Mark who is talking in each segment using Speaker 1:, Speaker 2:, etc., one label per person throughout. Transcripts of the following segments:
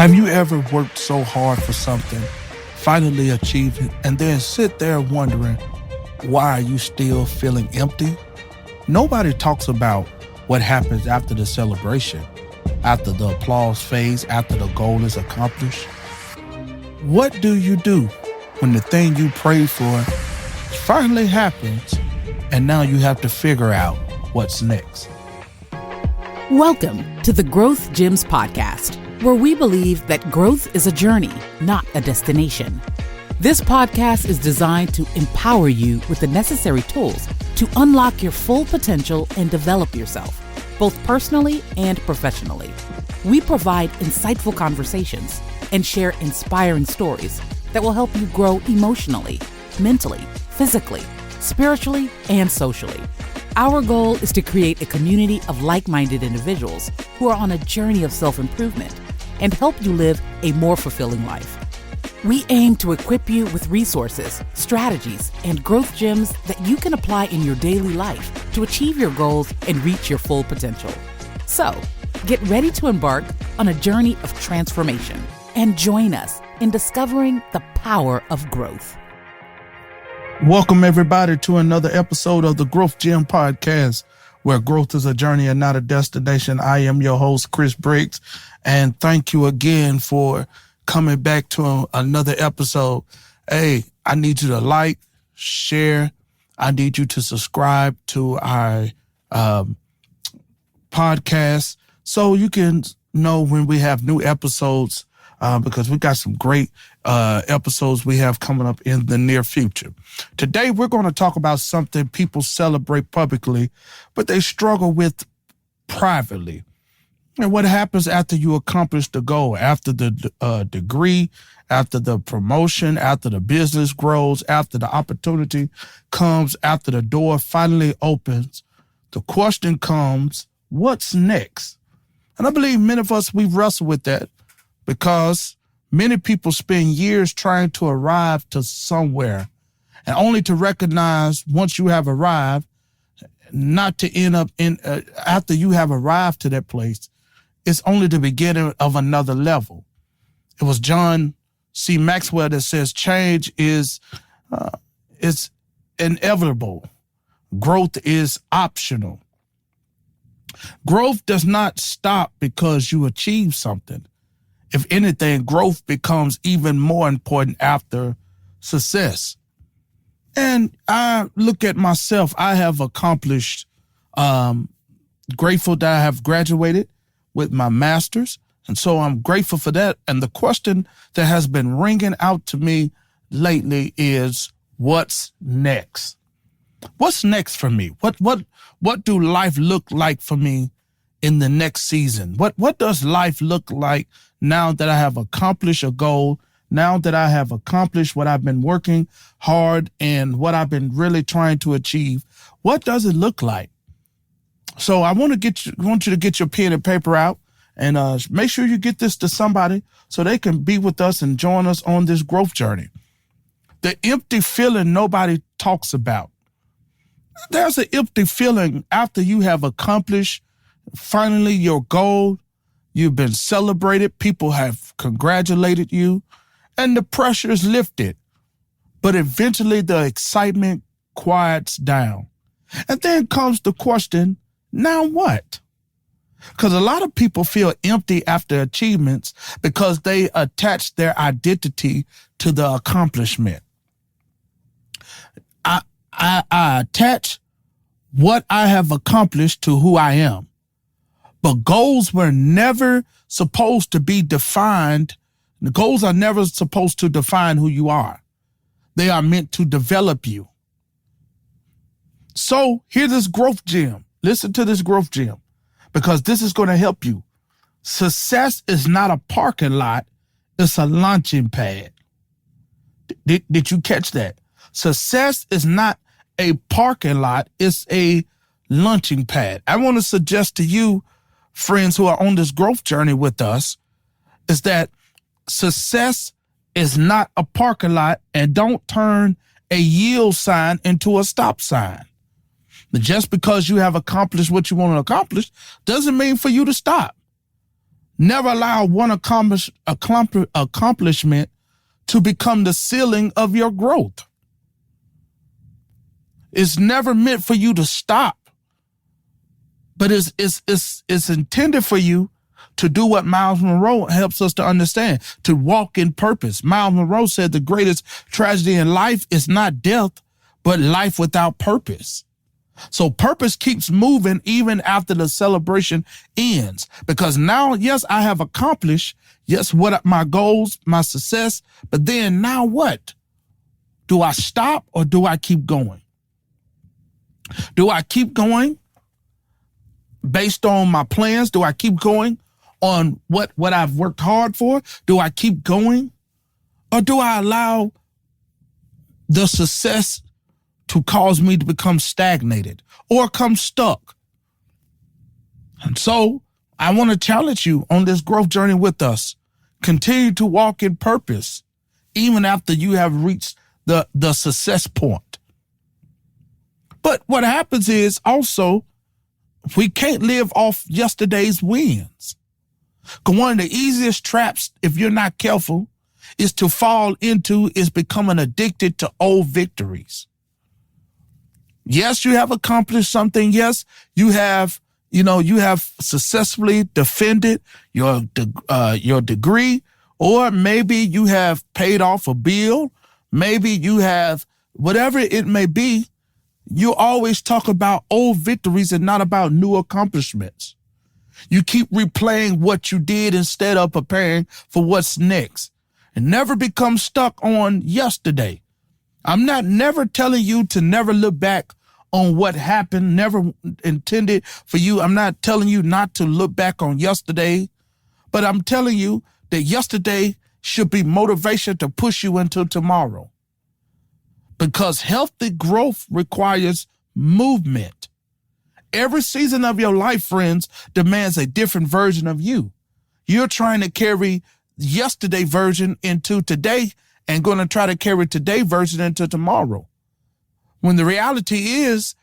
Speaker 1: Have you ever worked so hard for something, finally achieved it, and then sit there wondering, why are you still feeling empty? Nobody talks about what happens after the celebration, after the applause fades, after the goal is accomplished. What do you do when the thing you prayed for finally happens and now you have to figure out what's next?
Speaker 2: Welcome to the Growth Gems podcast, where we believe that growth is a journey, not a destination. This podcast is designed to empower you with the necessary tools to unlock your full potential and develop yourself, both personally and professionally. We provide insightful conversations and share inspiring stories that will help you grow emotionally, mentally, physically, spiritually, and socially. Our goal is to create a community of like-minded individuals who are on a journey of self-improvement and help you live a more fulfilling life. We aim to equip you with resources, strategies, and growth gems that you can apply in your daily life to achieve your goals and reach your full potential. So, get ready to embark on a journey of transformation and join us in discovering the power of growth.
Speaker 1: Welcome, everybody, to another episode of the Growth Gem podcast, where growth is a journey and not a destination. I am your host, Chris Briggs, and thank you again for coming back to another episode. Hey, I need you to like, share. I need you to subscribe to our podcast so you can know when we have new episodes, because we got some great episodes we have coming up in the near future. Today, we're going to talk about something people celebrate publicly, but they struggle with privately. And what happens after you accomplish the goal, after the degree, after the promotion, after the business grows, after the opportunity comes, after the door finally opens, the question comes, what's next? And I believe many of us, we wrestle with that because many people spend years trying to arrive to somewhere and only to recognize once you have arrived, not to end up in, after you have arrived to that place, it's only the beginning of another level. It was John C. Maxwell that says change is inevitable. Growth is optional. Growth does not stop because you achieve something. If anything, growth becomes even more important after success. And I look at myself, I have accomplished, grateful that I have graduated with my master's. And so I'm grateful for that. And the question that has been ringing out to me lately is, what's next? What's next for me? What do life look like for me in the next season? What does life look like now that I have accomplished a goal, now that I have accomplished what I've been working hard and what I've been really trying to achieve? What does it look like? So I want you to get your pen and paper out and make sure you get this to somebody so they can be with us and join us on this growth journey. The empty feeling nobody talks about. There's an empty feeling after you have accomplished finally your goal. You've been celebrated. People have congratulated you and the pressure is lifted. But eventually the excitement quiets down. And then comes the question, now what? Because a lot of people feel empty after achievements because they attach their identity to the accomplishment. I attach what I have accomplished to who I am. But goals were never supposed to be defined. The goals are never supposed to define who you are. They are meant to develop you. So here's this growth gem. Listen to this growth gem because this is going to help you. Success is not a parking lot. It's a launching pad. Did you catch that? Success is not a parking lot. It's a launching pad. I want to suggest to you, friends who are on this growth journey with us, is that success is not a parking lot, and don't turn a yield sign into a stop sign. Just because you have accomplished what you want to accomplish doesn't mean for you to stop. Never allow one accomplishment to become the ceiling of your growth. It's never meant for you to stop, but it's intended for you to do what Miles Monroe helps us to understand, to walk in purpose. Miles Monroe said the greatest tragedy in life is not death, but life without purpose. So purpose keeps moving even after the celebration ends, because now, yes, I have accomplished, yes, what my goals, my success, but then now what? Do I stop or do I keep going? Do I keep going based on my plans? Do I keep going on what I've worked hard for? Do I keep going? Or do I allow the success to cause me to become stagnated or come stuck? And so I want to challenge you on this growth journey with us. Continue to walk in purpose, even after you have reached the success point. But what happens is also, we can't live off yesterday's wins. Because one of the easiest traps, if you're not careful, is to fall into is becoming addicted to old victories. Yes, you have accomplished something. Yes, you have successfully defended your degree, or maybe you have paid off a bill. Maybe you have, whatever it may be, you always talk about old victories and not about new accomplishments. You keep replaying what you did instead of preparing for what's next, and never become stuck on yesterday. I'm never telling you to never look back on what happened, never intended for you. I'm not telling you not to look back on yesterday, but I'm telling you that yesterday should be motivation to push you into tomorrow. Because healthy growth requires movement. Every season of your life, friends, demands a different version of you. You're trying to carry yesterday version into today and going to try to carry today version into tomorrow. When the reality is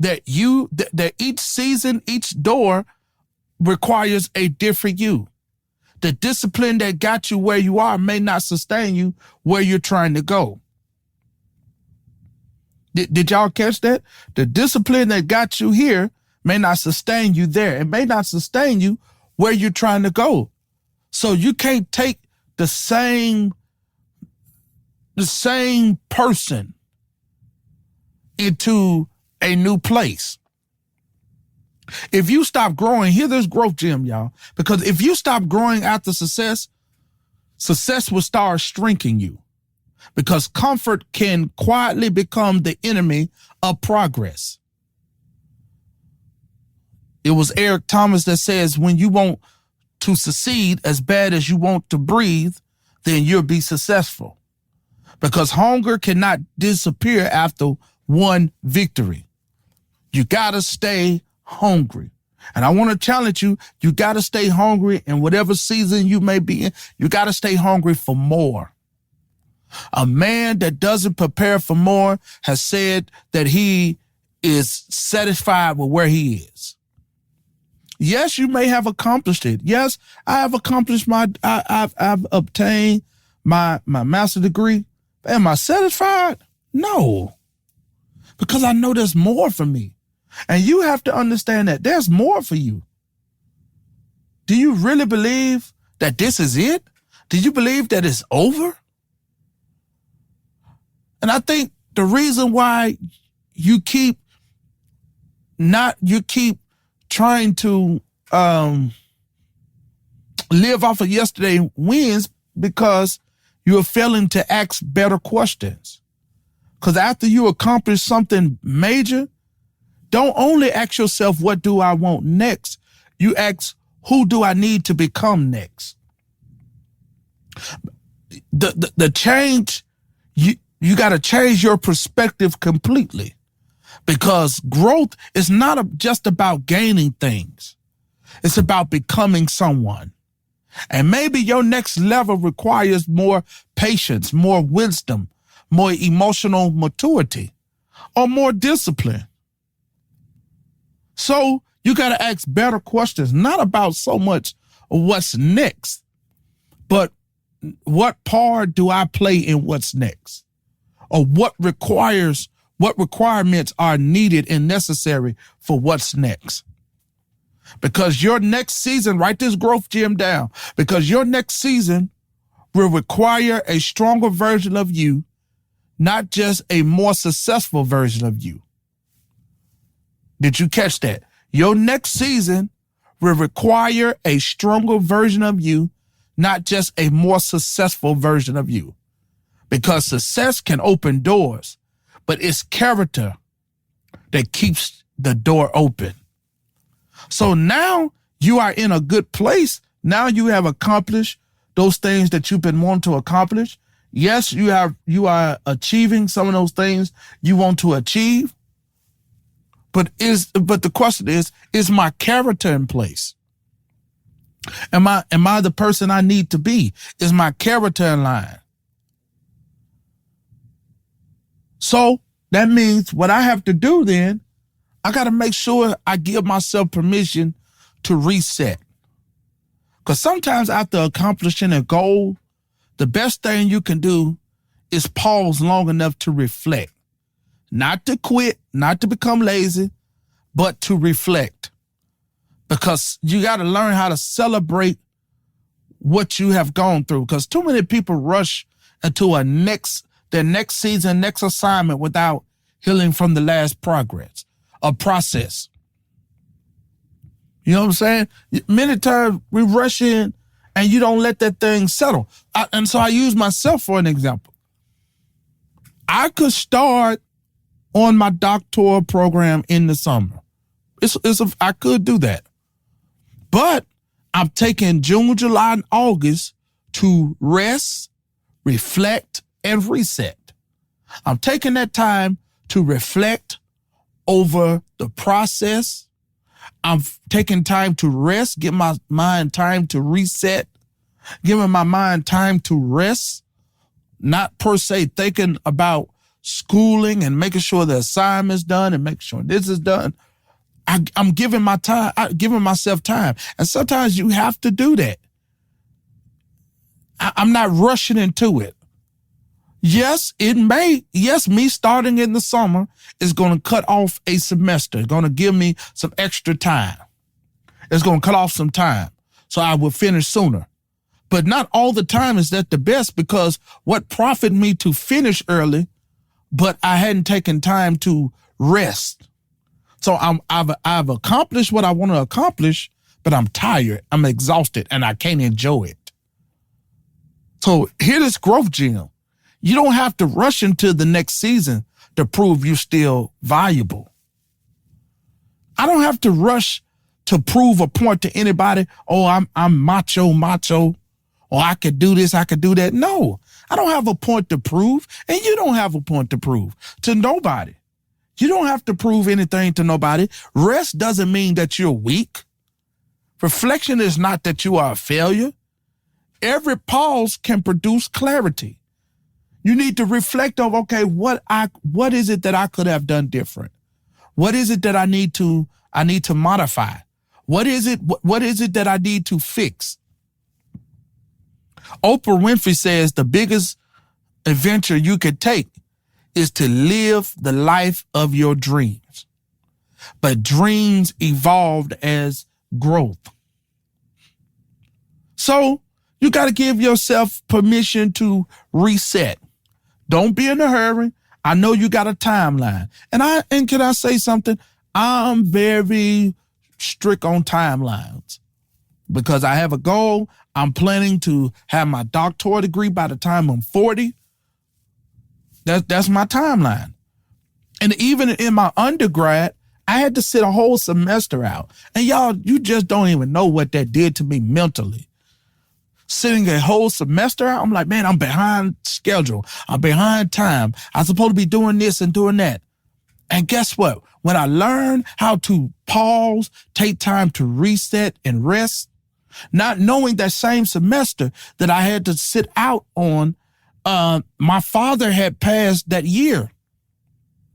Speaker 1: that that each season, each door requires a different you. The discipline that got you where you are may not sustain you where you're trying to go. Did y'all catch that? The discipline that got you here may not sustain you there. It may not sustain you where you're trying to go. So you can't take the same person into a new place. If you stop growing, hear this growth gem, y'all, because if you stop growing after success will start shrinking you, because comfort can quietly become the enemy of progress. It was Eric Thomas that says, when you want to succeed as bad as you want to breathe, then you'll be successful. Because hunger cannot disappear after one victory. You got to stay hungry. And I want to challenge you, you got to stay hungry in whatever season you may be in. You got to stay hungry for more. A man that doesn't prepare for more has said that he is satisfied with where he is. Yes, you may have accomplished it. Yes, I have accomplished I've obtained my master's degree. Am I satisfied? No, because I know there's more for me. And you have to understand that there's more for you. Do you really believe that this is it? Do you believe that it's over? And I think the reason why you keep trying to live off of yesterday wins, because you are failing to ask better questions. Because after you accomplish something major, don't only ask yourself, what do I want next? You ask, who do I need to become next? The change, you got to change your perspective completely, because growth is not just about gaining things. It's about becoming someone. And maybe your next level requires more patience, more wisdom, more emotional maturity, or more discipline. So you got to ask better questions, not about so much what's next, but what part do I play in what's next? Or what requirements are needed and necessary for what's next? Because your next season, write this growth gem down, because your next season will require a stronger version of you, not just a more successful version of you. Did you catch that? Your next season will require a stronger version of you, not just a more successful version of you. Because success can open doors, but it's character that keeps the door open. So now you are in a good place. Now you have accomplished those things that you've been wanting to accomplish. Yes, you are achieving some of those things you want to achieve. But the question is my character in place? Am I the person I need to be? Is my character in line? So that means what I have to do then, I got to make sure I give myself permission to reset. Because sometimes after accomplishing a goal, the best thing you can do is pause long enough to reflect. Not to quit, not to become lazy, but to reflect. Because you got to learn how to celebrate what you have gone through. Because too many people rush into their next season, next assignment without healing from the last process. You know what I'm saying? Many times we rush in and you don't let that thing settle. And so I use myself for an example. I could start on my doctoral program in the summer. I could do that. But I'm taking June, July, and August to rest, reflect, and reset. I'm taking that time to reflect over the process. I'm taking time to rest, give my mind time to reset, giving my mind time to rest, not per se thinking about schooling and making sure the assignment's done and making sure this is done. I'm giving myself time. And sometimes you have to do that. I'm not rushing into it. Yes, me starting in the summer is going to cut off a semester. It's going to give me some extra time. It's going to cut off some time so I will finish sooner. But not all the time is that the best, because what profit me to finish early, but I hadn't taken time to rest. So I've accomplished what I want to accomplish, but I'm tired, I'm exhausted, and I can't enjoy it. So here this growth gem. You don't have to rush into the next season to prove you're still valuable. I don't have to rush to prove a point to anybody. Oh, I'm macho, or I could do this, I could do that. No, I don't have a point to prove, and you don't have a point to prove to nobody. You don't have to prove anything to nobody. Rest doesn't mean that you're weak. Reflection is not that you are a failure. Every pause can produce clarity. You need to reflect on, okay, what is it that I could have done different? What is it that I need to modify? What is it that I need to fix? Oprah Winfrey says the biggest adventure you could take is to live the life of your dreams. But dreams evolved as growth. So you got to give yourself permission to reset. Don't be in a hurry. I know you got a timeline. And can I say something? I'm very strict on timelines because I have a goal. I'm planning to have my doctoral degree by the time I'm 40. That's my timeline. And even in my undergrad, I had to sit a whole semester out. And y'all, you just don't even know what that did to me mentally. Sitting a whole semester out, I'm like, man, I'm behind schedule. I'm behind time. I'm supposed to be doing this and doing that. And guess what? When I learned how to pause, take time to reset and rest, not knowing that same semester that I had to sit out on, my father had passed that year,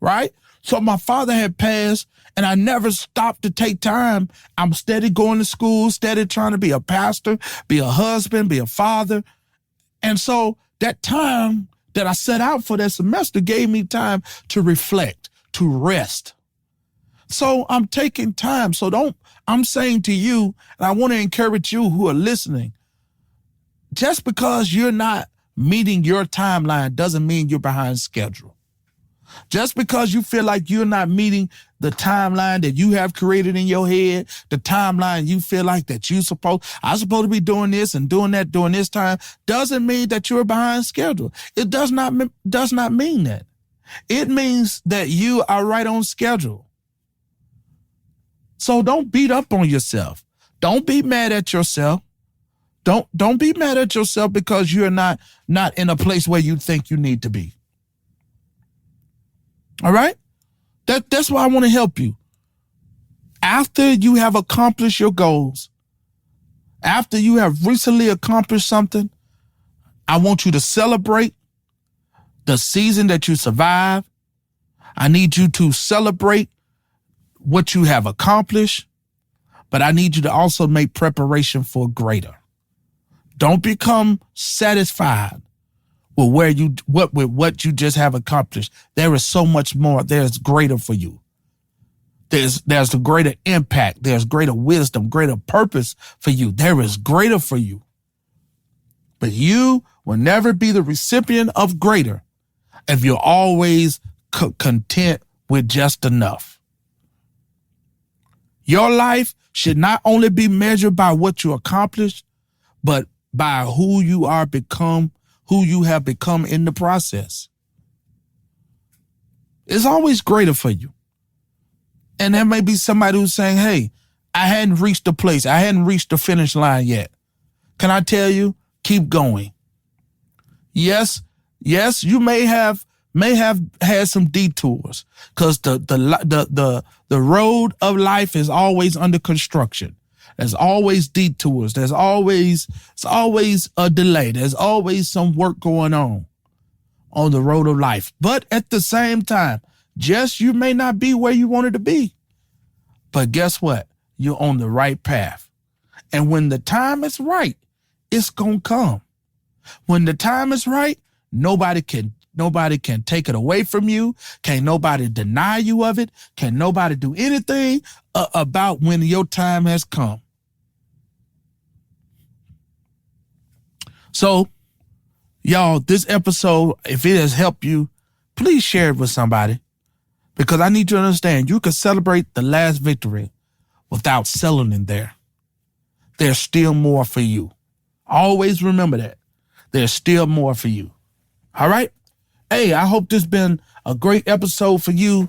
Speaker 1: right? So my father had passed, And I never stopped to take time. I'm steady going to school, steady trying to be a pastor, be a husband, be a father. And so that time that I set out for that semester gave me time to reflect, to rest. So I'm taking time. So I'm saying to you, and I want to encourage you who are listening, just because you're not meeting your timeline doesn't mean you're behind schedule. Just because you feel like you're not meeting the timeline that you have created in your head, the timeline you feel like that I'm supposed to be doing this and doing that during this time, doesn't mean that you're behind schedule. It does not mean that. It means that you are right on schedule. So don't beat up on yourself. Don't be mad at yourself. Don't be mad at yourself because you're not in a place where you think you need to be. All right? That's why I want to help you. After you have accomplished your goals, after you have recently accomplished something, I want you to celebrate the season that you survived. I need you to celebrate what you have accomplished, but I need you to also make preparation for greater. Don't become satisfied with what you just have accomplished. There is so much more. There's greater for you. There's a greater impact. There's greater wisdom, greater purpose for you. There is greater for you. But you will never be the recipient of greater if you're always content with just enough. Your life should not only be measured by what you accomplished, but by who you have become in the process. It's always greater for you. And there may be somebody who's saying, hey, I hadn't reached the place. I hadn't reached the finish line yet. Can I tell you, keep going. Yes, you may have had some detours because the road of life is always under construction. There's always detours. It's always a delay. There's always some work going on the road of life. But at the same time, you may not be where you wanted to be. But guess what? You're on the right path. And when the time is right, it's going to come. When the time is right, nobody can take it away from you. Can't nobody deny you of it. Can't nobody do anything about when your time has come. So, y'all, this episode, if it has helped you, please share it with somebody because I need you to understand you can celebrate the last victory without settling there. There's still more for you. Always remember that. There's still more for you. All right? Hey, I hope this has been a great episode for you.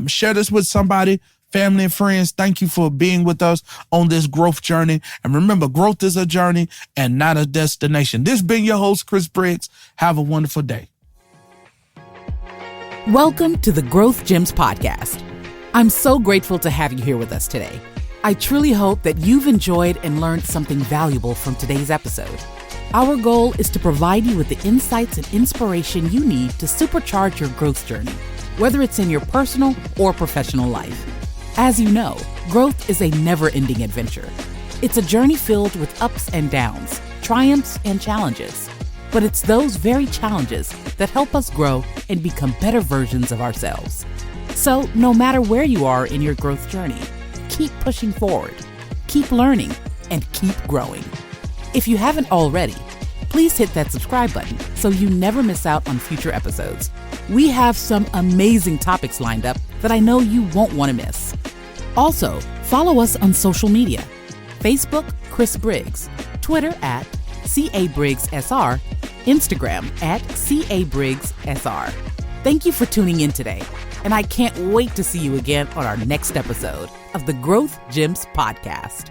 Speaker 1: Share this with somebody, family and friends. Thank you for being with us on this growth journey. And remember, growth is a journey and not a destination. This has been your host, Chris Briggs. Have a wonderful day.
Speaker 2: Welcome to the Growth Gems podcast. I'm so grateful to have you here with us today. I truly hope that you've enjoyed and learned something valuable from today's episode. Our goal is to provide you with the insights and inspiration you need to supercharge your growth journey, whether it's in your personal or professional life. As you know, growth is a never-ending adventure. It's a journey filled with ups and downs, triumphs and challenges. But it's those very challenges that help us grow and become better versions of ourselves. So no matter where you are in your growth journey, keep pushing forward, keep learning, and keep growing. If you haven't already, please hit that subscribe button so you never miss out on future episodes. We have some amazing topics lined up that I know you won't want to miss. Also, follow us on social media. Facebook, Chris Briggs. Twitter at CABriggsSR. Instagram at CABriggsSR. Thank you for tuning in today, and I can't wait to see you again on our next episode of the Growth Gems podcast.